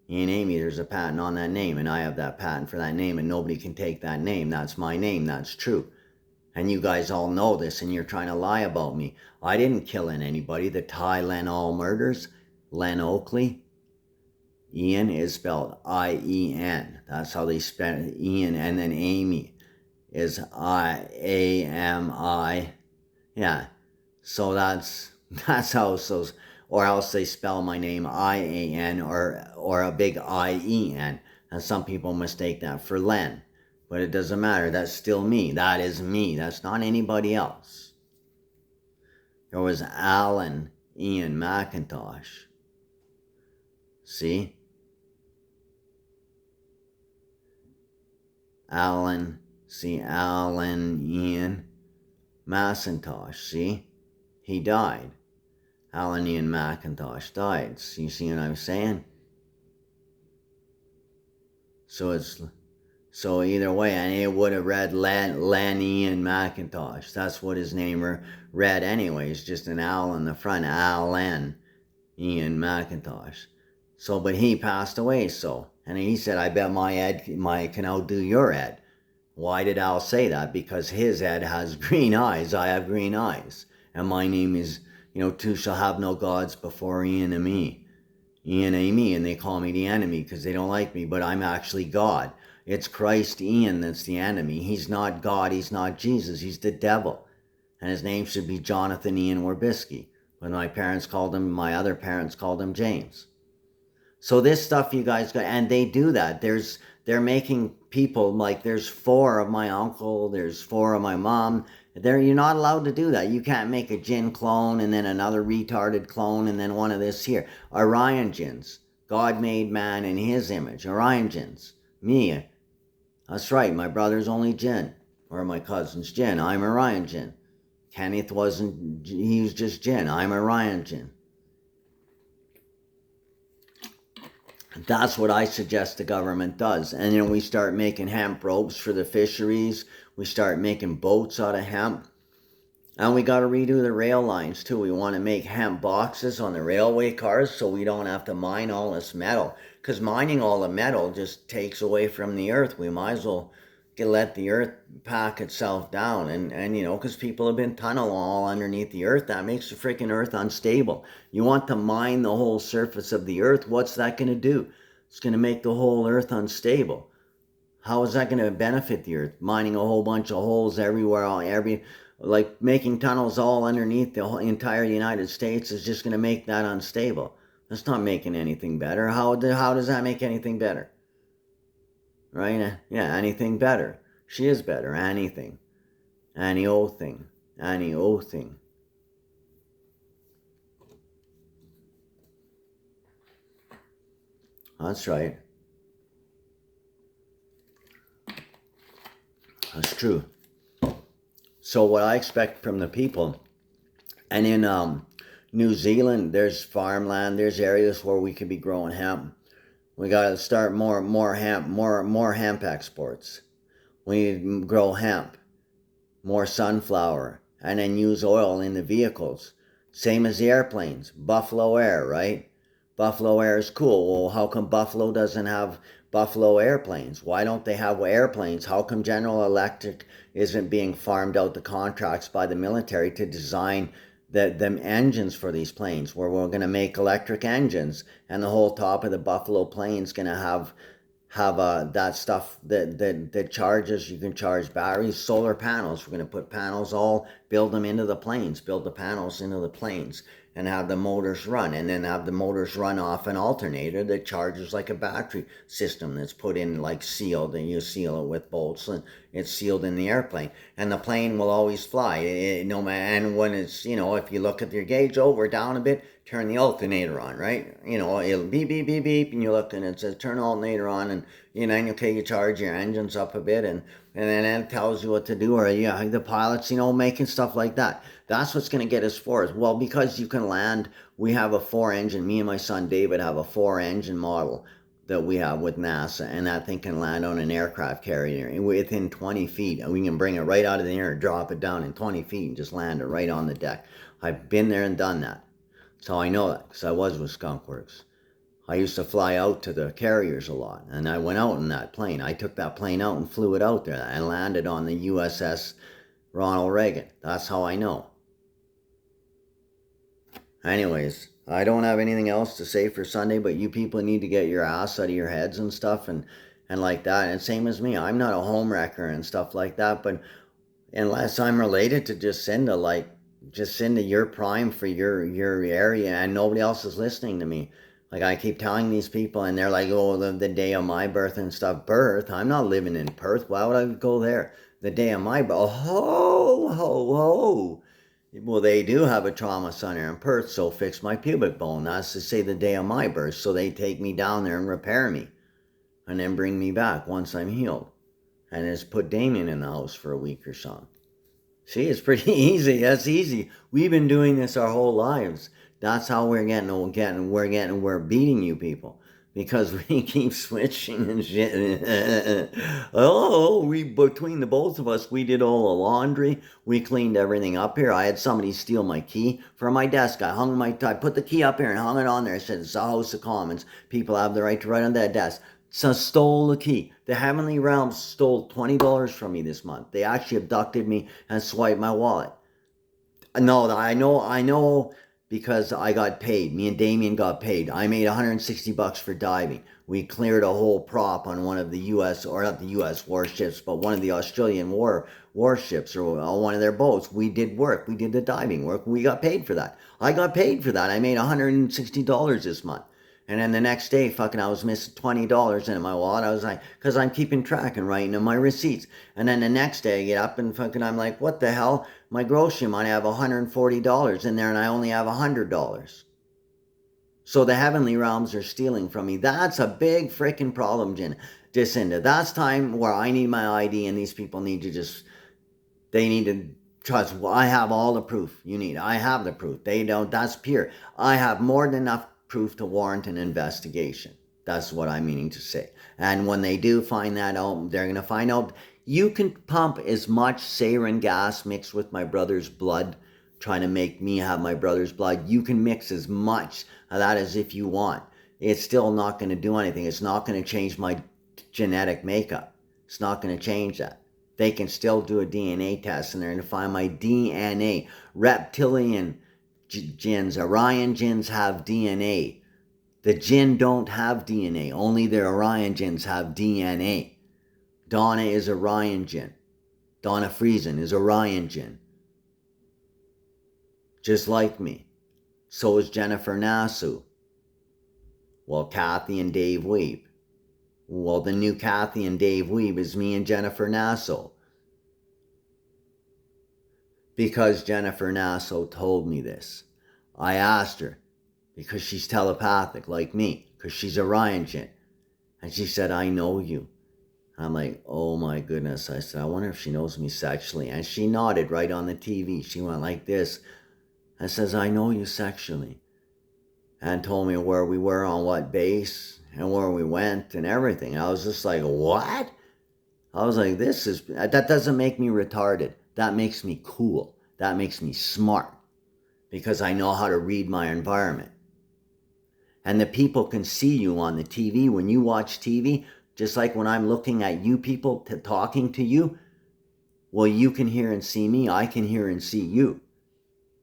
there's a patent on that name, and I have that patent for that name, and nobody can take that name. That's my name. That's true. And you guys all know this, and you're trying to lie about me. I didn't kill anybody. The Ty Len All murders, Len Oakley. Ian is spelled I-E-N. That's how they spell it. Ian, and then Amy is I-A-M-I. Yeah. So that's how, so, or else they spell my name I-A-N or a big I-E-N. And some people mistake that for Len. But it doesn't matter. That's still me. That is me. That's not anybody else. There was Alan Ian McIntosh. See? Alan Ian Macintosh. See? He died. Alan Ian McIntosh died. You see what I'm saying? So either way, and it would have read Len Ian McIntosh. That's what his name read anyways, just an Al in the front. Alan Ian McIntosh. So, but he passed away, so. And he said, I bet my Ed can outdo your Ed. Why did Al say that? Because his Ed has green eyes. I have green eyes. And my name is, you know, two shall have no gods before Ian and me. Ian and me, and they call me the enemy because they don't like me, but I'm actually God. It's Christ Ian that's the enemy. He's not God. He's not Jesus. He's the devil. And his name should be Jonathan Ian Werbisky. But my other parents called him James. So this stuff you guys got, and they do that. There's they're making people, like there's 4 of my uncle, there's 4 of my mom. You're not allowed to do that. You can't make a Jinn clone and then another retarded clone and then one of this here. Orion Jinns. God made man in his image. Orion Jinns. Me. That's right. My brother's only Jinn. Or my cousin's Jinn. I'm Orion Jinn. Kenneth wasn't, he was just Jinn. I'm Orion Jinn. That's what I suggest the government does. And then we start making hemp ropes for the fisheries. We start making boats out of hemp. And we got to redo the rail lines too. We want to make hemp boxes on the railway cars so we don't have to mine all this metal. Because mining all the metal just takes away from the earth. We might as well let the earth pack itself down. And you know, because people have been tunneling all underneath the earth. That makes the freaking earth unstable. You want to mine the whole surface of the earth. What's that going to do? It's going to make the whole earth unstable. How is that going to benefit the earth? Mining a whole bunch of holes everywhere, like making tunnels all underneath the whole entire United States is just going to make that unstable. That's not making anything better. How does that make anything better? Right? Yeah, anything better. She is better. Anything. Any old thing. Any old thing. That's right. That's true. So what I expect from the people, and in New Zealand, there's farmland, there's areas where we could be growing hemp. We got to start more hemp exports. We need to grow hemp, more sunflower, and then use oil in the vehicles. Same as the airplanes, Buffalo Air, right? Buffalo Air is cool. Well, how come Buffalo doesn't have Buffalo airplanes? Why don't they have airplanes? How come General Electric isn't being farmed out the contracts by the military to design the engines for these planes, where we're going to make electric engines, and the whole top of the Buffalo plane's going to have that stuff that charges. You can charge batteries, solar panels. We're going to put panels, build them into the planes, build the panels into the planes, and have the motors run, and then have the motors run off an alternator that charges like a battery system that's put in, like sealed, and you seal it with bolts, and it's sealed in the airplane, and the plane will always fly. And when it's, you know, if you look at your gauge over, down a bit, turn the alternator on, right? You know, it'll beep, beep, beep, beep, and you look and it says turn the alternator on, and you know, okay, you charge your engines up a bit, and then it tells you what to do, or yeah, the pilots, you know, making stuff like that. That's what's going to get us forward. Well, because you can land, we have a 4-engine, me and my son David have a 4-engine model that we have with NASA, and that thing can land on an aircraft carrier within 20 feet. And we can bring it right out of the air, drop it down in 20 feet, and just land it right on the deck. I've been there and done that. So I know that, because I was with Skunk Works. I used to fly out to the carriers a lot, and I went out in that plane. I took that plane out and flew it out there and landed on the USS Ronald Reagan. That's how I know. Anyways, I don't have anything else to say for Sunday, but you people need to get your ass out of your heads and stuff, and like that. And same as me, I'm not a home wrecker and stuff like that, but unless I'm related to Jacinda, like Jacinda, you're prime for your area, and nobody else is listening to me. Like, I keep telling these people, and they're like, oh, the day of my birth and stuff. Birth? I'm not living in Perth. Why would I go there? The day of my birth. Oh, ho, ho. Well, they do have a trauma center in Perth, so fix my pubic bone. That's to say the day of my birth. So they take me down there and repair me, and then bring me back once I'm healed. And just put Damien in the house for a week or so. See, it's pretty easy. That's easy. We've been doing this our whole lives. That's how we're beating you people, because we keep switching and shit. Between the both of us, we did all the laundry. We cleaned everything up here. I had somebody steal my key from my desk. I put the key up here and hung it on there. I said, it's the House of Commons. People have the right to write on that desk. So stole the key. The Heavenly Realms stole $20 from me this month. They actually abducted me and swiped my wallet. No, I know. Because I got paid. Me and Damien got paid. I made $160 for diving. We cleared a whole prop on one of the U.S., or not the U.S. warships, but one of the Australian warships, or on one of their boats. We did work. We did the diving work. We got paid for that. I got paid for that. I made $160 this month. And then the next day, fucking, I was missing $20 in my wallet. I was like, because I'm keeping track and writing in my receipts. And then the next day, I get up and fucking, I'm like, what the hell? My grocery money, I have $140 in there and I only have $100. So the heavenly realms are stealing from me. That's a big freaking problem, Jacinda. That's time where I need my ID and these people need to they need to trust. Well, I have all the proof you need. I have the proof. They don't. That's pure. I have more than enough proof to warrant an investigation. That's what I'm meaning to say. And when they do find that out, they're going to find out you can pump as much sarin gas mixed with my brother's blood, trying to make me have my brother's blood. You can mix as much of that as if you want. It's still not going to do anything. It's not going to change my genetic makeup. It's not going to change that. They can still do a DNA test and they're going to find my DNA. Reptilian jinns, Orion jinns have DNA. The jinn don't have DNA. Only the Orion jinns have DNA. Donna is Orion jinn. Donna Friesen is Orion jinn. Just like me. So is Jennifer Nassau. Well, Kathy and Dave Weeb. Well, the new Kathy and Dave Weeb is me and Jennifer Nassau. Because Jennifer Nassau told me this. I asked her, because she's telepathic like me, because she's Orion jinn. And she said, I know you. I'm like, oh my goodness. I said, I wonder if she knows me sexually. And she nodded right on the TV. She went like this and says, I know you sexually. And told me where we were on what base and where we went and everything. I was just like, what? I was like, that doesn't make me retarded. That makes me cool. That makes me smart. Because I know how to read my environment. And the people can see you on the TV. When you watch TV, just like when I'm looking at you people talking to you, well, you can hear and see me. I can hear and see you.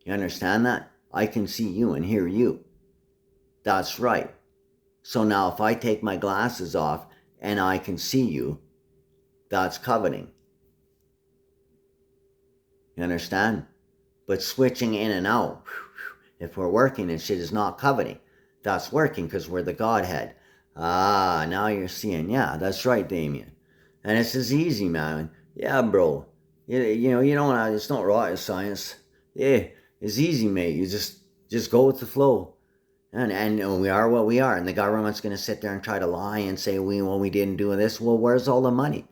You understand that? I can see you and hear you. That's right. So now if I take my glasses off and I can see you, that's coveting. You understand? But switching in and out, if we're working and shit, is not coveting. That's working because we're the Godhead. Ah, now you're seeing. Yeah, that's right, Damien. And it's as easy, man. Yeah, bro. You know, it's not rocket science. Yeah, it's easy, mate. You just go with the flow. And we are what we are. And the government's going to sit there and try to lie and say, we didn't do this. Well, where's all the money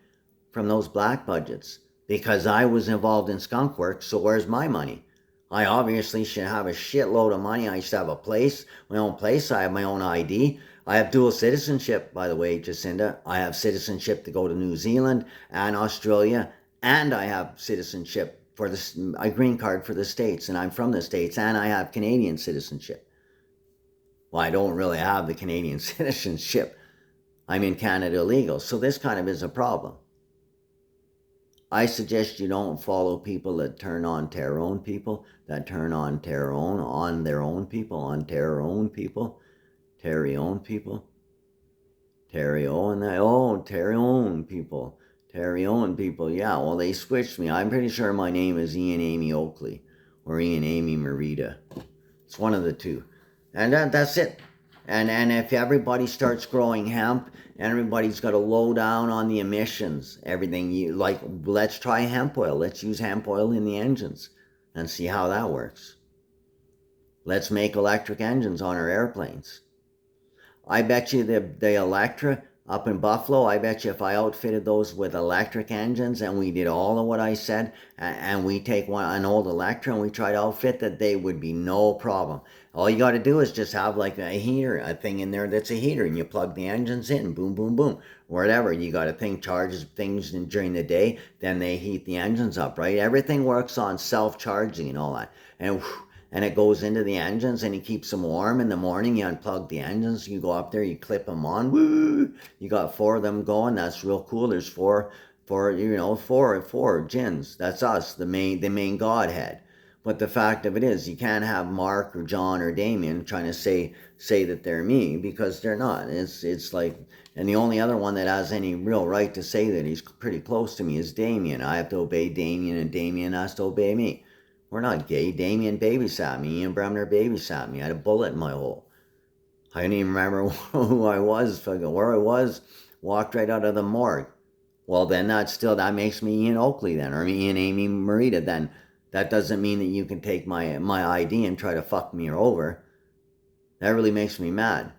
from those black budgets? Because I was involved in skunk work, so where's my money? I obviously should have a shitload of money. I should have a place, my own place. I have my own ID. I have dual citizenship, by the way, Jacinda. I have citizenship to go to New Zealand and Australia. And I have citizenship for a green card for the States. And I'm from the States. And I have Canadian citizenship. Well, I don't really have the Canadian citizenship. I'm in Canada legal. So this kind of is a problem. I suggest you don't follow people that turn on their own people, that turn on their own people, on their own people, Terry own people, Terry own people, Terry own people. Yeah, well, they switched me. I'm pretty sure my name is Ian Amy Oakley or Ian Amy Morita. It's one of the two. And that's it. And if everybody starts growing hemp, everybody's got to low down on the emissions, everything. Let's try hemp oil. Let's use hemp oil in the engines and see how that works. Let's make electric engines on our airplanes. I bet you the Electra up in Buffalo, I bet you if I outfitted those with electric engines and we did all of what I said, and we take an old Electra and we try to outfit that, they would be no problem. All you got to do is just have like a heater, a thing in there that's a heater, and you plug the engines in, boom, boom, boom, whatever. You got a thing charges things during the day, then they heat the engines up, right? Everything works on self-charging and all that. And it goes into the engines and it keeps them warm. In the morning, you unplug the engines, you go up there, you clip them on, woo! You got 4 of them going. That's real cool. There's four jinns. That's us, the main Godhead. But the fact of it is, you can't have Mark or John or Damien trying to say that they're me, because they're not. It's like, and the only other one that has any real right to say that he's pretty close to me is Damien. I have to obey Damien, and Damien has to obey me. We're not gay. Damien babysat me. Ian Bremner babysat me. I had a bullet in my hole. I didn't even remember who I was, where I was, walked right out of the morgue. Well, then that makes me Ian Oakley then, or Ian Amy Morita then. That doesn't mean that you can take my ID and try to fuck me over. That really makes me mad.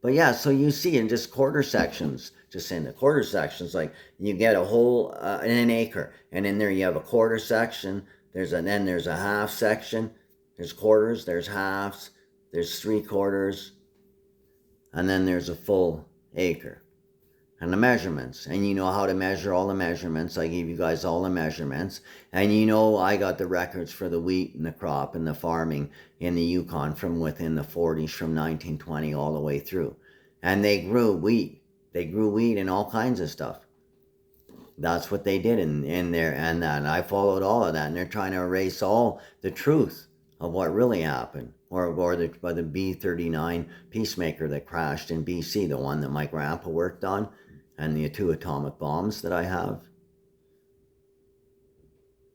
But yeah, so you see in just quarter sections, just in the quarter sections, like you get a whole, an acre, and in there you have a quarter section, then there's a half section, there's quarters, there's halves, there's 3/4, and then there's a full acre. And the measurements, and you know how to measure all the measurements. I gave you guys all the measurements, and you know I got the records for the wheat and the crop and the farming in the Yukon from within the 40s, from 1920 all the way through. And they grew wheat and all kinds of stuff. That's what they did in there, and I followed all of that, and they're trying to erase all the truth of what really happened, or the B-39 Peacemaker that crashed in BC, the one that my grandpa worked on, and the 2 atomic bombs that I have.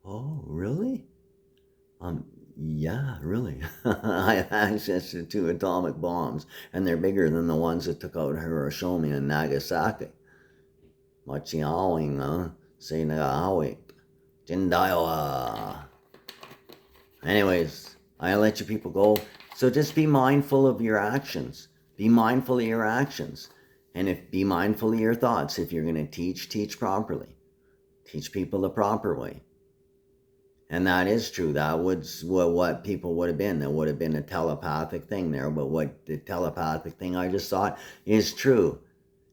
Oh, really? Yeah, really. I have access to 2 atomic bombs, and they're bigger than the ones that took out Hiroshima and Nagasaki. Machiawing, Sinagawi, Jindaiwa. Anyways, I let you people go. So just be mindful of your actions. Be mindful of your actions. And be mindful of your thoughts. If you're going to teach properly. Teach people the proper way. And that is true. That was what people would have been. There would have been a telepathic thing there. But what the telepathic thing I just thought is true.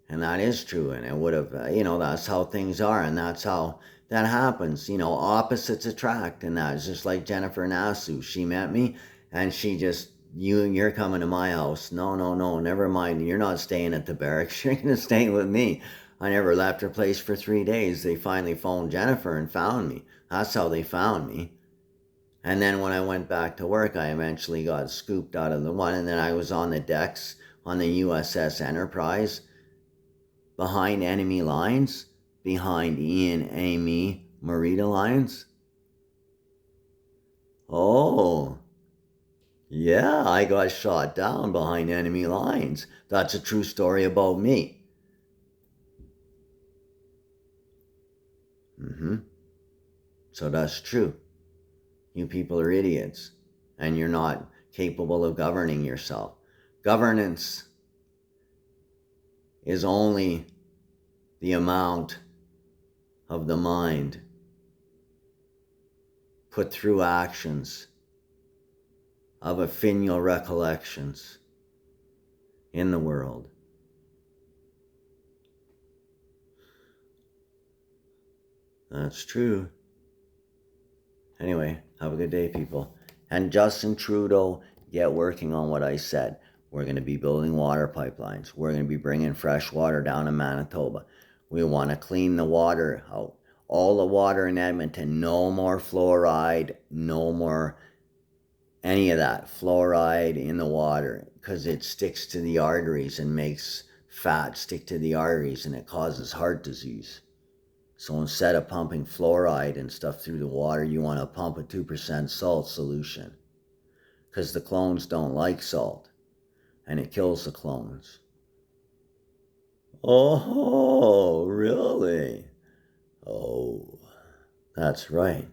And that is true. And it would have, that's how things are. And that's how that happens. Opposites attract. And that's just like Jennifer Nasu. She met me and she just, you're coming to my house. No, never mind. You're not staying at the barracks. You're going to stay with me. I never left her place for 3 days. They finally phoned Jennifer and found me. That's how they found me. And then when I went back to work, I eventually got scooped out of the one. And then I was on the decks on the USS Enterprise, behind enemy lines, behind Ian, Amy, Morita lines. Oh, yeah, I got shot down behind enemy lines. That's a true story about me. So that's true. You people are idiots, and you're not capable of governing yourself. Governance is only the amount of the mind put through actions of ephemeral recollections in the world. That's true. Anyway, have a good day, people. And Justin Trudeau, get working on what I said. We're going to be building water pipelines. We're going to be bringing fresh water down to Manitoba. We want to clean the water out. All the water in Edmonton, no more fluoride, no more any of that fluoride in the water, because it sticks to the arteries and makes fat stick to the arteries, and it causes heart disease. So instead of pumping fluoride and stuff through the water, you want to pump a 2% salt solution, because the clones don't like salt, and it kills the clones. Oh, really? Oh, that's right.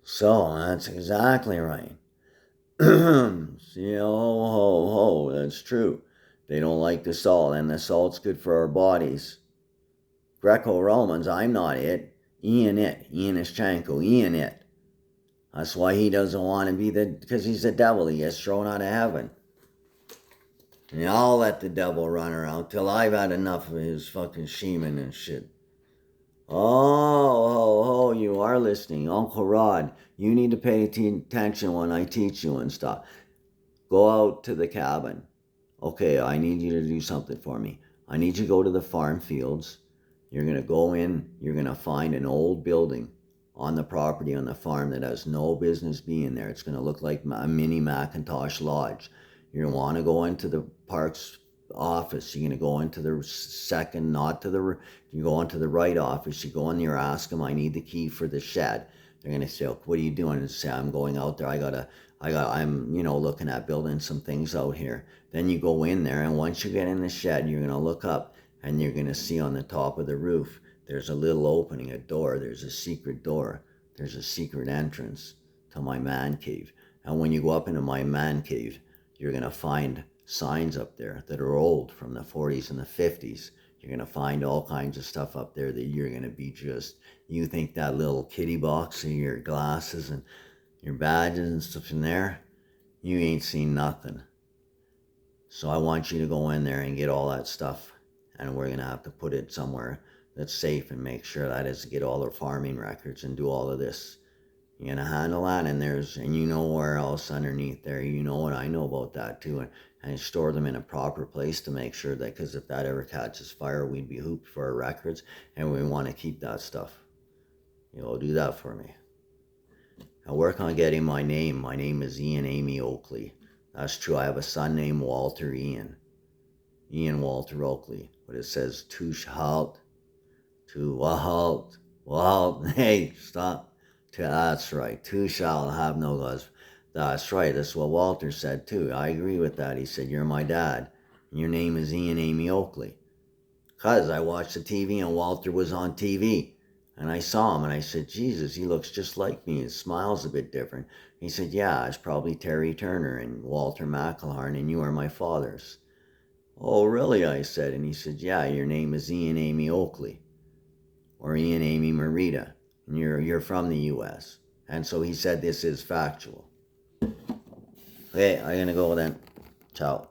So, that's exactly right. See, ho, that's true. They don't like the salt, and the salt's good for our bodies. Greco-Romans, I'm not it. Ian Ischenko, Ian it. That's why he doesn't want to be because he's the devil. He gets thrown out of heaven. And I'll let the devil run around till I've had enough of his fucking shaman and shit. Oh, you are listening. Uncle Rod, you need to pay attention when I teach you and stuff. Go out to the cabin. Okay, I need you to do something for me. I need you to go to the farm fields. You're going to go in. You're going to find an old building on the property on the farm that has no business being there. It's going to look like a mini Macintosh Lodge. You're going to want to go into the parks office. You're going to go into the second, you go into the right office. You go in there, ask them, I need the key for the shed. They're going to say, oh, what are you doing? And say, I'm going out there. I'm, looking at building some things out here. Then you go in there, and once you get in the shed, you're going to look up, and you're going to see on the top of the roof, there's a little opening, a door. There's a secret door. There's a secret entrance to my man cave. And when you go up into my man cave, you're going to find signs up there that are old from the 40s and the 50s. You're going to find all kinds of stuff up there that you're going to be just, you think that little kitty box and your glasses and your badges and stuff in there, you ain't seen nothing. So I want you to go in there and get all that stuff. And we're going to have to put it somewhere that's safe and make sure that is to get all their farming records and do all of this. You're going to handle that, and you know where else underneath there. You know what I know about that too. And store them in a proper place to make sure that, because if that ever catches fire, we'd be hooped for our records, and we want to keep that stuff. You'll do that for me. I'll work on getting my name. My name is Ian Amy Oakley. That's true. I have a son named Walter Ian Walter Oakley. But it says, Walt. Hey, stop. That's right. Two shall have no gods. That's right. That's what Walter said too. I agree with that. He said, you're my dad. And your name is Ian Amy Oakley. Because I watched the TV and Walter was on TV. And I saw him and I said, Jesus, he looks just like me. His smile's a bit different. He said, yeah, it's probably Terry Turner and Walter McElharn, and you are my fathers. Oh, really? I said. And he said, yeah, your name is Ian Amy Oakley. Or Ian Amy Morita. And you're from the U.S. And so he said this is factual. Okay, I'm going to go then. Ciao.